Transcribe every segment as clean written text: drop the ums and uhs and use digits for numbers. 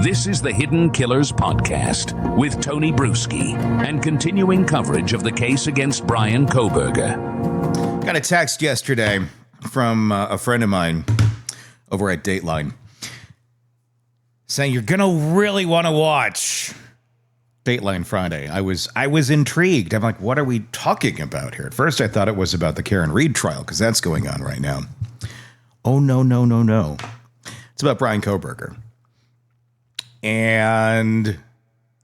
This is the Hidden Killers Podcast with Tony Bruschi and continuing coverage of the case against Bryan Kohberger. Got a text yesterday from a friend of mine over at Dateline saying you're going to really want to watch Dateline Friday. I was intrigued. I'm like, what are we talking about here? At first, I thought it was about the Karen Read trial because that's going on right now. Oh, no. It's about Bryan Kohberger. And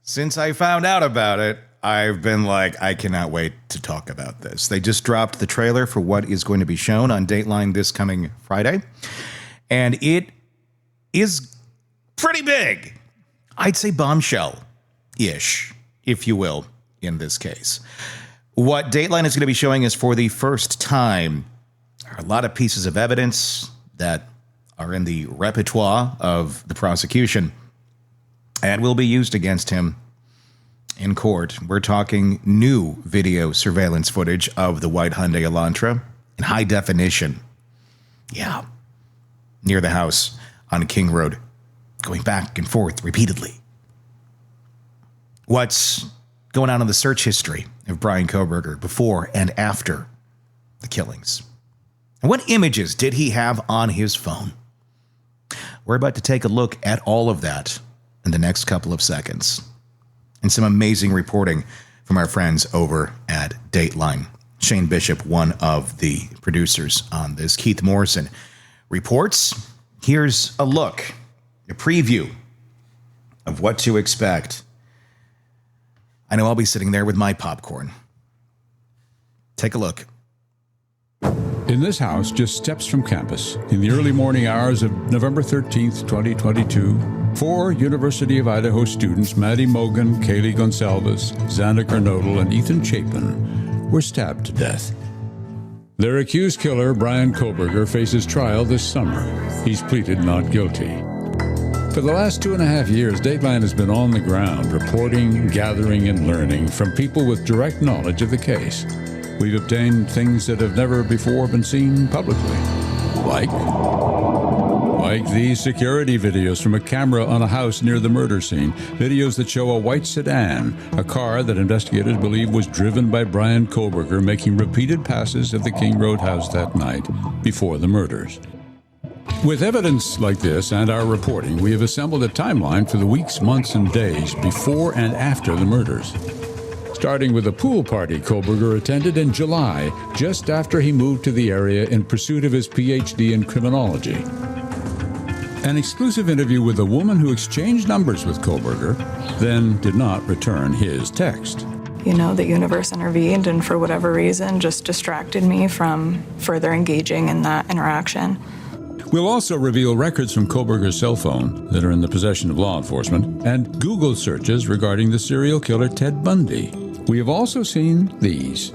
since I found out about it, I've been like, I cannot wait to talk about this. They just dropped the trailer for what is going to be shown on Dateline this coming Friday. And it is pretty big. I'd say bombshell-ish, if you will, in this case. What Dateline is going to be showing is for the first time are a lot of pieces of evidence that are in the repertoire of the prosecution and will be used against him in court. We're talking new video surveillance footage of the white Hyundai Elantra in high definition. Yeah. Near the house on King Road, going back and forth repeatedly. What's going on in the search history of Bryan Kohberger before and after the killings? And what images did he have on his phone? We're about to take a look at all of that in the next couple of seconds. And some amazing reporting from our friends over at Dateline. Shane Bishop, one of the producers on this. Keith Morrison reports. Here's a look, a preview of what to expect. I know I'll be sitting there with my popcorn. Take a look. In this house, just steps from campus, in the early morning hours of November 13th, 2022, 4 University of Idaho students, Maddie Mogen, Kaylee Gonsalves, Xander Kernodle, and Ethan Chapin, were stabbed to death. Their accused killer, Bryan Kohberger, faces trial this summer. He's pleaded not guilty. For the last 2.5 years, Dateline has been on the ground, reporting, gathering, and learning from people with direct knowledge of the case. We've obtained things that have never before been seen publicly, like these security videos from a camera on a house near the murder scene, videos that show a white sedan, a car that investigators believe was driven by Bryan Kohberger making repeated passes at the King Road house that night before the murders. With evidence like this and our reporting, we have assembled a timeline for the weeks, months, and days before and after the murders. Starting with a pool party Kohberger attended in July, just after he moved to the area in pursuit of his PhD in criminology. An exclusive interview with a woman who exchanged numbers with Kohberger, then did not return his text. You know, the universe intervened and for whatever reason just distracted me from further engaging in that interaction. We'll also reveal records from Kohberger's cell phone that are in the possession of law enforcement and Google searches regarding the serial killer Ted Bundy. We have also seen these.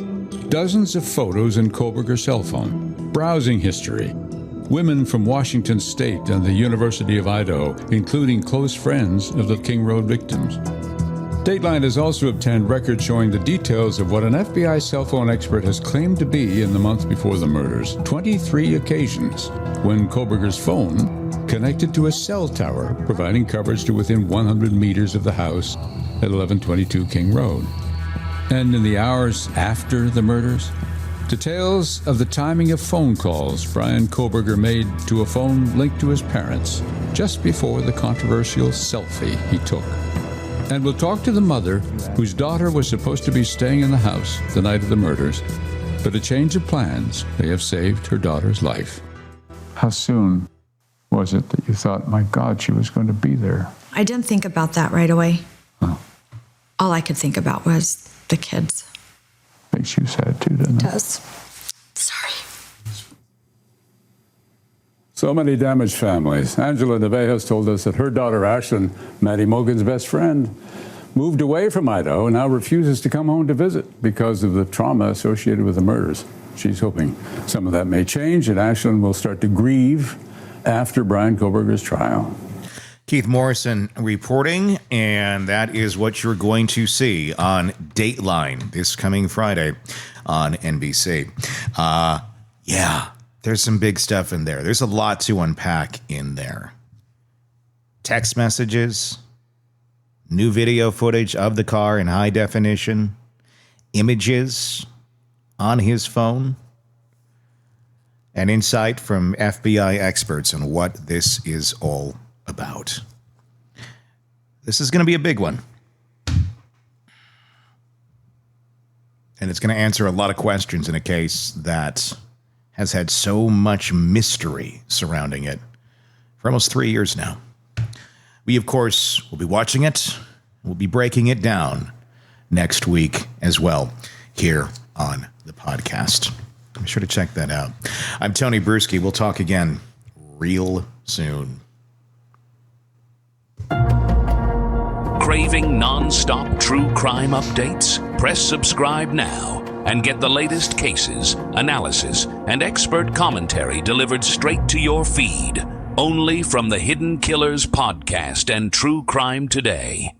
Dozens of photos in Kohberger's cell phone, browsing history, women from Washington State and the University of Idaho, including close friends of the King Road victims. Dateline has also obtained records showing the details of what an FBI cell phone expert has claimed to be in the month before the murders, 23 occasions when Kohberger's phone connected to a cell tower, providing coverage to within 100 meters of the house at 1122 King Road. And in the hours after the murders, details of the timing of phone calls Bryan Kohberger made to a phone linked to his parents just before the controversial selfie he took. And we'll talk to the mother whose daughter was supposed to be staying in the house the night of the murders, but a change of plans may have saved her daughter's life. How soon was it that you thought, my God, she was going to be there? I didn't think about that right away. Oh. All I could think about was the kids. Makes you sad too, doesn't it? It does. Sorry. So many damaged families. Angela Nevejas told us that her daughter Ashlyn, Maddie Mogen's best friend, moved away from Idaho and now refuses to come home to visit because of the trauma associated with the murders. She's hoping some of that may change and Ashlyn will start to grieve after Bryan Kohberger's trial. Keith Morrison reporting, and that is what you're going to see on Dateline this coming Friday on NBC. Yeah, there's some big stuff in there. There's a lot to unpack in there. text messages, new video footage of the car in high definition, images on his phone, and insight from FBI experts on what this is all about. This is going to be a big one. And it's going to answer a lot of questions in a case that has had so much mystery surrounding it for almost 3 years now. We, of course, will be watching it. We'll be breaking it down next week as well here on the podcast. Be sure to check that out. I'm Tony Bruschi. We'll talk again real soon. Craving non-stop true crime updates? Press subscribe now and get the latest cases, analysis, and expert commentary delivered straight to your feed. Only from the Hidden Killers podcast and True Crime Today.